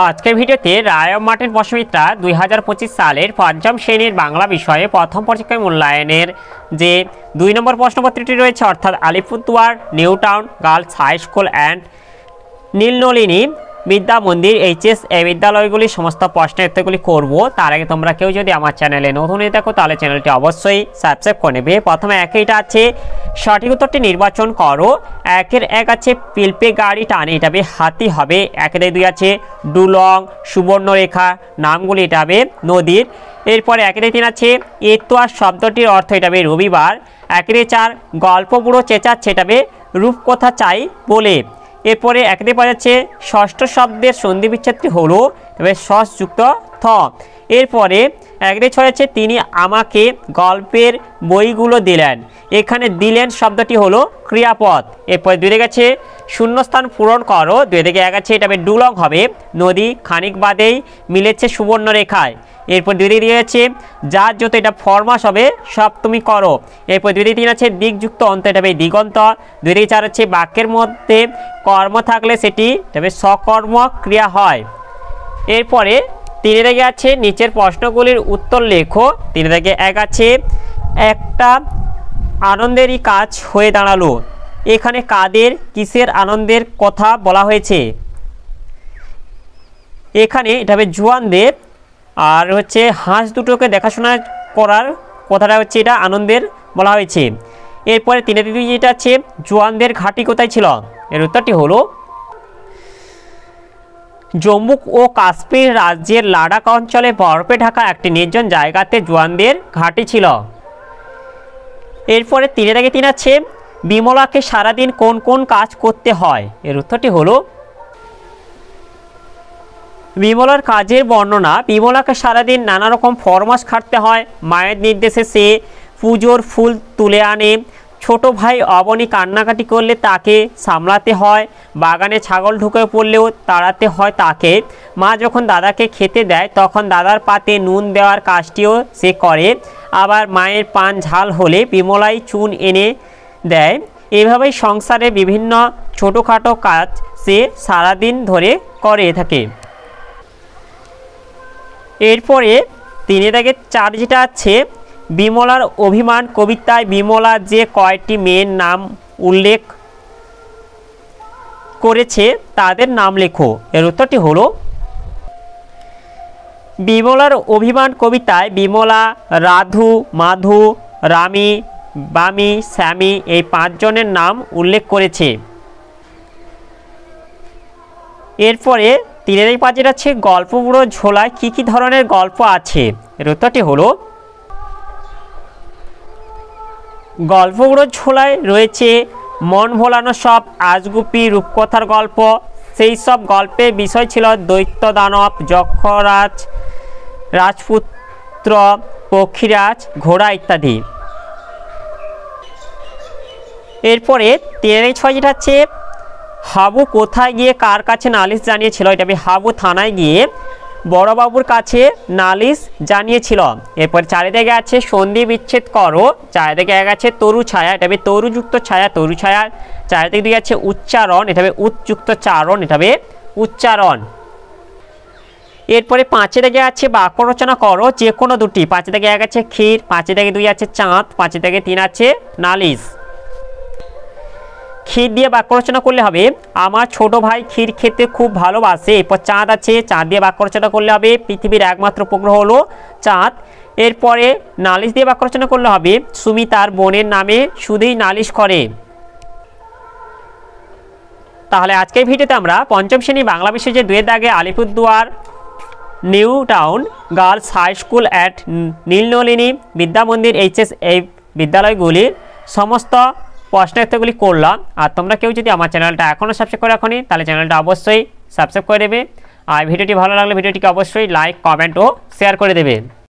আজকের ভিডিওতে রায় of Martin বসুমিত্রা 2025 সালের পঞ্চম শ্রেণীর বাংলা বিষয়ে প্রথম পরীক্ষায় মূল্যায়নের যে 2 নম্বর প্রশ্নপত্রটি রয়েছে, অর্থাৎ Alipurduar new town girls high school and Nilnalini Vidya Mandir HS এই বিদ্যালয়গুলির সমস্ত প্রশ্নের উত্তরগুলি করব। তার আগে তোমরা কেউ যদি আমার চ্যানেলে নতুন হয়ে থাকো তাহলে চ্যানেলটি অবশ্যই সাবস্ক্রাইব করে নেবে। প্রথমে একইটা আছে, সঠিক উত্তরটি নির্বাচন করো। একের এক আছে পিলপে গাড়ি টানে, এটা হবে হাতি হবে। একের দুই আছে ডুলং সুবর্ণরেখা, নামগুলি এটা হবে নদীর। এরপরে একের তিন আছে এতোয়ার শব্দটির অর্থ এটা হবে রবিবার। একের চার গল্প বুড়ো চেঁচাচ্ছে, এটা হবে রূপকথা চাই বলে। এরপরে একেতে পাওয়া যাচ্ছে ষষ্ঠ শব্দের সন্ধি বিচ্ছেদটি হলো তবে সস যুক্ত থ। এরপরে একেতে ছয় আছে তিনি আমাকে গল্পের বইগুলো দিলেন, এখানে দিলেন শব্দটি হলো ক্রিয়াপদ। এরপরে দুই দিকে আছে শূন্যস্থান পূরণ করো, দুই দিকে এক আছে এটা হবে ডুলং হবে নদী, খানিক বাদেই মিলেছে সুবর্ণরেখায়। এরপর দুই দিকে আছে যার যত, এটা ফরমাস হবে সব তুমি করো। এরপর দুই দিকে তিন আছে দিকযুক্ত অন্ত, এটা হবে দিগন্ত। দুই দিকে চার আছে বাক্যের মধ্যে কর্ম থাকলে সেটি তবে সকর্ম ক্রিয়া হয়। এরপরে তিন দিকে আছে নিচের প্রশ্নগুলির উত্তর লেখো। তিন দিকে এক আছে একটা আনন্দেরই কাজ হয়ে দাঁড়ালো, এখানে কাদের কিসের আনন্দের কথা বলা হয়েছে? এখানে এটা হবে জোয়ানদের, আর হচ্ছে হাঁস দুটোকে দেখাশোনা করার কথাটা হচ্ছে এটা আনন্দের বলা হয়েছে। এরপরে তিনে দুই যেটা আছে জোয়ানদের ঘাঁটি কোথায় ছিল, এর উত্তরটি হলো জম্মু ও কাশ্মীর রাজ্যের লাদাখ অঞ্চলে বরফে ঢাকা একটি নির্জন জায়গাতে জোয়ানদের ঘাঁটি ছিল। এরপরে তিনে থেকে তিন আছে বিমলাকে সারাদিন কোন কোন কাজ করতে হয়, এর উত্তরটি হলো বিমলার কাজের বর্ণনা। বিমলাকে সারাদিন নানা রকম ফরমাস খাটতে হয়, মায়ের নির্দেশে সে পুজোর ফুল তুলে আনে, ছোট ভাই অবনী কান্নাকাটি করলে তাকে সামলাতে হয়, বাগানে ছাগল ঢুকে পড়লেও তাড়াতে হয় তাকে, মা যখন দাদাকে খেতে দেয় তখন দাদার পাতে নুন দেওয়ার কাজটিও সে করে, আবার মায়ের পান ঝাল হলে বিমলাই চুন এনে দেয়। এভাবেই সংসারে বিভিন্ন ছোটোখাটো কাজ সে সারাদিন ধরে করে থাকে। এরপরে তিনে দাগে চার যেটা আছে বিমলার অভিমান কবিতায় বিমলা যে কয়টি মেয়ের নাম উল্লেখ করেছে তাদের নাম লেখো, এর উত্তরটি হলো বিমলার অভিমান কবিতায় বিমলা রাধু মাধু রামি বামি শ্যামি এই পাঁচজনের নাম উল্লেখ করেছে। এরপরে তিনের পাঁচের আছে গল্প বুড়ো ঝোলায় কী কী ধরনের গল্প আছে, এর উত্তরটি হলো গল্প বুড়ো ঝোলায় রয়েছে মন ভোলানো সব আজগুপি রূপকথার গল্প, সেই সব গল্পের বিষয় ছিল দৈত্য দানব যক্ষরাজ রাজপুত্র পক্ষীরাজ ঘোড়া ইত্যাদি। এরপরে তিনের ছয় যেটা আছে হাবু কোথায় গিয়ে কার কাছে নালিশ জানিয়েছিল, এটা হবে হাবু থানায় গিয়ে বড়বাবুর কাছে নালিশ জানিয়েছিল। এরপর চারিদিকে আছে সন্ধি বিচ্ছেদ করো, চারিদিকে এক আছে তরু ছায়া, এটা হবে তরুযুক্ত ছায়া তরু ছায়া। চারিদিকে দুই আছে উচ্চারণ, এটা হবে উচ্চযুক্ত চারণ, এটা হবে উচ্চারণ। এরপরে পাঁচে দিকে আছে বাক্য রচনা করো যে কোনো দুটি, পাঁচে দিকে এক আছে ক্ষীর, পাঁচে দিকে দুই আছে চাঁদ, পাঁচে দিকে তিন আছে নালিশ। ক্ষীর দিয়ে বাক্য রচনা করলে হবে আমার ছোট ভাই ক্ষীর খেতে খুব ভালোবাসে। এরপর চাঁদ আছে, চাঁদ দিয়ে বাক্য রচনা করলে হবে পৃথিবীর একমাত্র উপগ্রহ হলো চাঁদ। এরপরে নালিশ দিয়ে বাক্য রচনা করলে হবে সুমি তার বোনের নামে শুধুই নালিশ করে। তাহলে আজকের ভিডিওতে আমরা পঞ্চম শ্রেণী বাংলা বিষয়ে যে দুয়ের দাগে Alipurduar new town girls high school at Nilnalini Vidya Mandir HS এই বিদ্যালয়গুলির সমস্ত প্রশ্নের উত্তরগুলি করলাম। আর তোমরা কেউ যদি আমার চ্যানেলটা এখনও সাবস্ক্রাইব করে রাখোনি তাহলে চ্যানেলটা অবশ্যই সাবস্ক্রাইব করে দেবে। আর ভিডিওটি ভালো লাগলে ভিডিওটিকে অবশ্যই লাইক কমেন্ট ও শেয়ার করে দেবে।